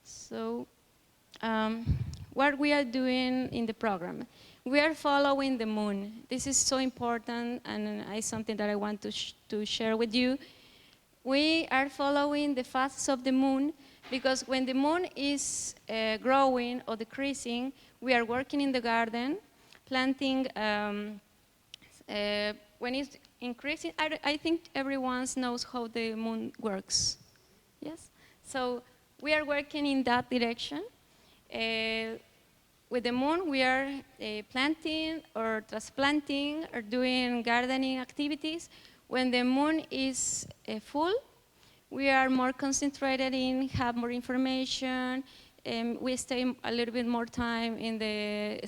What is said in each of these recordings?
So, what we are doing in the program. We are following the moon. This is so important, and it's something that I want to share with you. We are following the phases of the moon because when the moon is growing or decreasing, we are working in the garden, planting. When it's increasing, I think everyone knows how the moon works. Yes? So we are working in that direction. With the moon, we are planting or transplanting or doing gardening activities. When the moon is full, we are more concentrated in, have more information, and we stay a little bit more time in the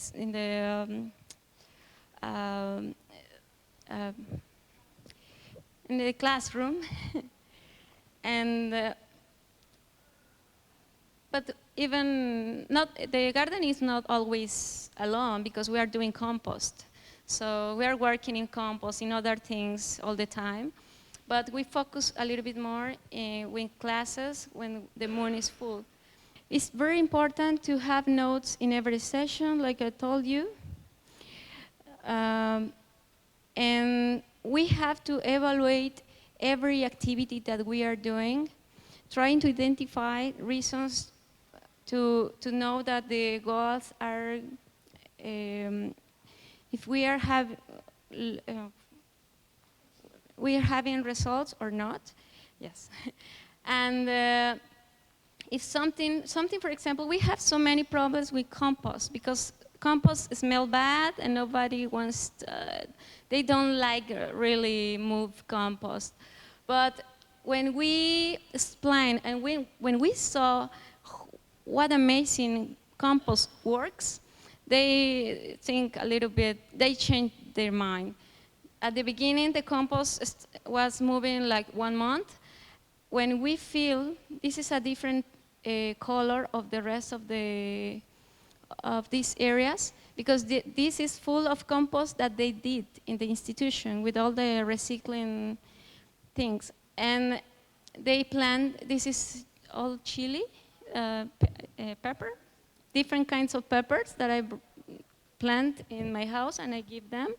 classroom. And but even not, the garden is not always alone because we are doing compost. So we are working in compost, in other things all the time. But we focus a little bit more with classes when the moon is full. It's very important to have notes in every session, like I told you. And we have to evaluate every activity that we are doing, trying to identify reasons to know that the goals are, if we are having results or not. Yes. And if something, for example, we have so many problems with compost because compost smells bad and nobody wants, they don't like really move compost. But when we explain and when we saw what amazing compost works, they think a little bit, they change their mind. At the beginning, the compost was moving like 1 month. When we feel this is a different color of the rest of these areas, because this is full of compost that they did in the institution with all the recycling things. And they plant, this is all chili, pepper, different kinds of peppers that I plant in my house and I give them.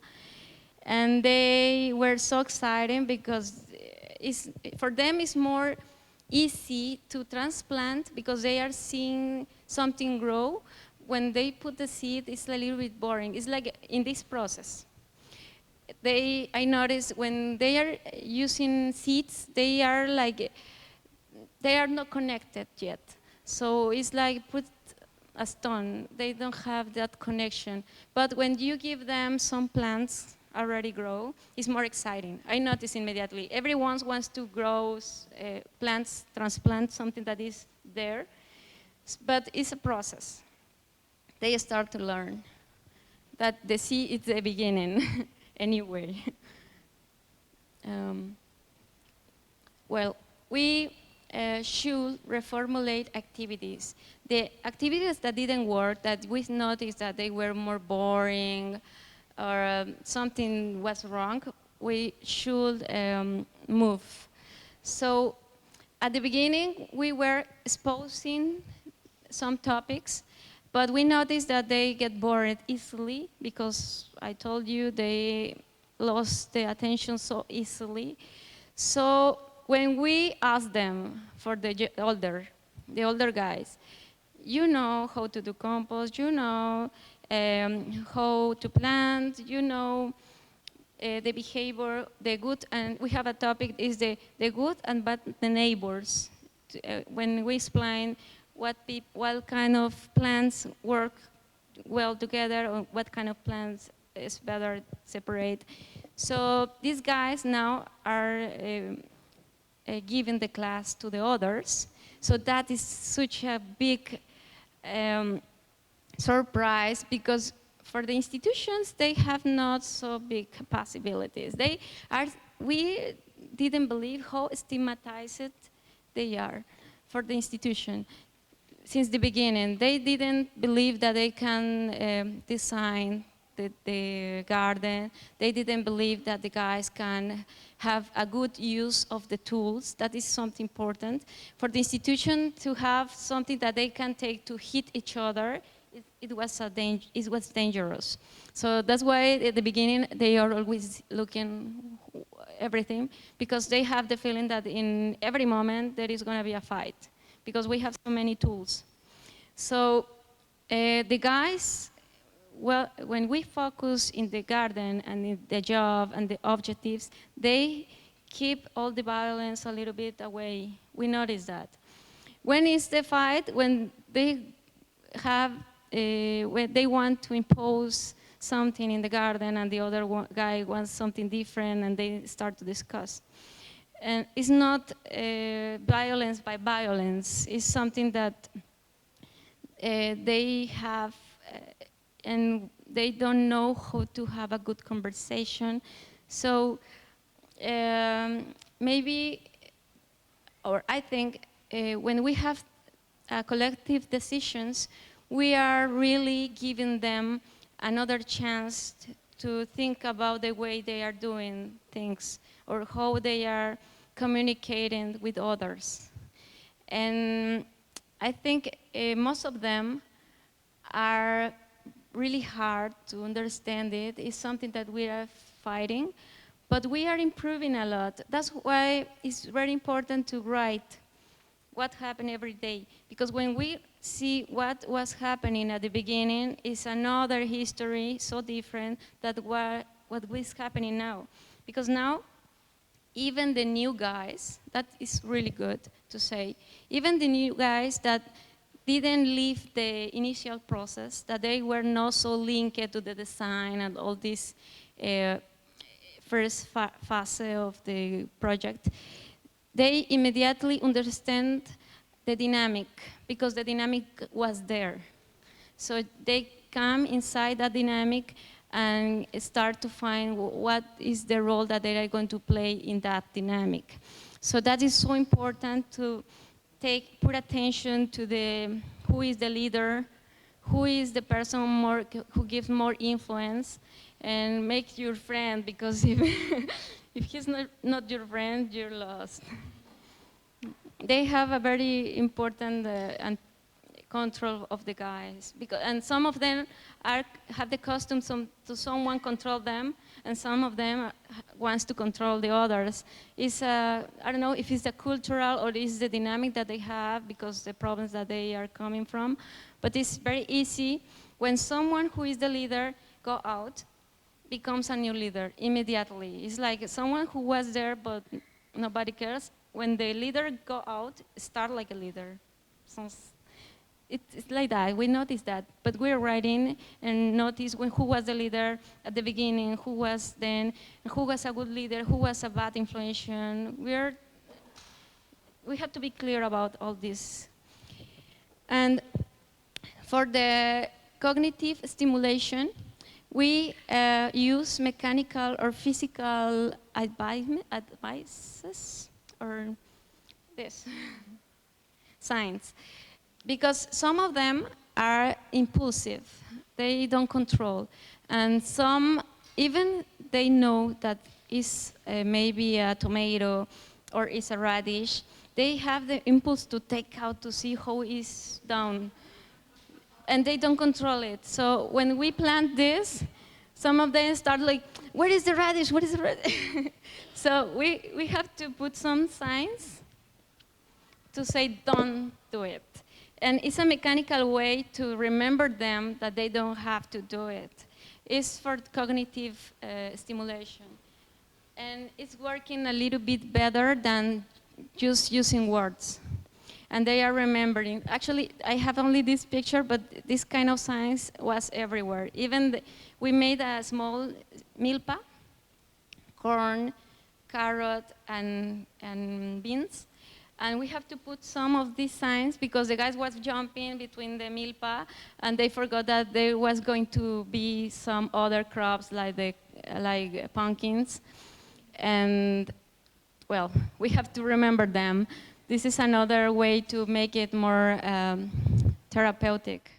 And they were so excited because for them it's more easy to transplant because they are seeing something grow. When they put the seed, it's a little bit boring. It's like in this process. I notice when they are using seeds, they are not connected yet. So it's like put a stone. They don't have that connection. But when you give them some plants already grow, it's more exciting. I notice immediately. Everyone wants to grow plants, transplant something that is there. But it's a process. They start to learn that the seed is the beginning anyway. Well, we should reformulate activities. The activities that didn't work, that we noticed that they were more boring or something was wrong, we should move. So at the beginning, we were exposing some topics, but we noticed that they get bored easily because I told you they lost the attention so easily. So when we asked them, for the older guys, you know how to do compost, you know how to plant, you know the behavior, the good, and we have a topic is the good and bad the neighbors. When we explain what kind of plants work well together, or what kind of plants is better separate. So these guys now are giving the class to the others. So that is such a big surprise because for the institutions, they have not so big possibilities. We didn't believe how stigmatized they are for the institution. Since the beginning, they didn't believe that they can design the garden. They didn't believe that the guys can have a good use of the tools. That is something important. For the institution to have something that they can take to hit each other, it was dangerous. So that's why at the beginning they are always looking everything, because they have the feeling that in every moment there is going to be a fight, because we have so many tools. So the guys, well, when we focus in the garden and in the job and the objectives, they keep all the violence a little bit away. We notice that. When is the fight? When they have, when they want to impose something in the garden and the other guy wants something different, and they start to discuss. And it's not violence by violence. It's something that they have, and they don't know how to have a good conversation. So maybe, or I think, when we have collective decisions, we are really giving them another chance to think about the way they are doing things, or how they are communicating with others. And I think most of them are really hard to understand it. It's something that we are fighting, but we are improving a lot. That's why it's very important to write what happened every day, because when we see what was happening at the beginning, is another history so different than what is happening now. Because now, even the new guys, that is really good to say, even the new guys that didn't leave the initial process, that they were not so linked to the design and all this first phase of the project, they immediately understand the dynamic, because the dynamic was there. So they come inside that dynamic and start to find what is the role that they are going to play in that dynamic. So that is so important to put attention to who is the leader, who is the person who gives more influence, and make your friend, because if he's not your friend, you're lost. They have a very important control of the guys, and some of them have the custom to someone control them, and some of them wants to control the others. I don't know if it's the cultural or it's the dynamic that they have, because the problems that they are coming from, but it's very easy when someone who is the leader go out, becomes a new leader immediately. It's like someone who was there but nobody cares. When the leader go out, start like a leader. So it's like that. We notice that, but we're writing and notice who was the leader at the beginning, who was then, who was a good leader, who was a bad influence. We have to be clear about all this. And for the cognitive stimulation, we use mechanical or physical advices, or this, signs. Because some of them are impulsive, they don't control. And some, even they know that it's maybe a tomato or it's a radish, they have the impulse to take out to see how it's done. And they don't control it. So when we plant this, some of them start like, where is the radish? What is the radish? So we have to put some signs to say, don't do it. And it's a mechanical way to remember them that they don't have to do it. It's for cognitive stimulation. And it's working a little bit better than just using words. And they are remembering. Actually, I have only this picture, but this kind of science was everywhere. Even we made a small milpa, corn, carrot, and beans. And we have to put some of these signs because the guys was jumping between the milpa, and they forgot that there was going to be some other crops like pumpkins. And well, we have to remember them. This is another way to make it more therapeutic.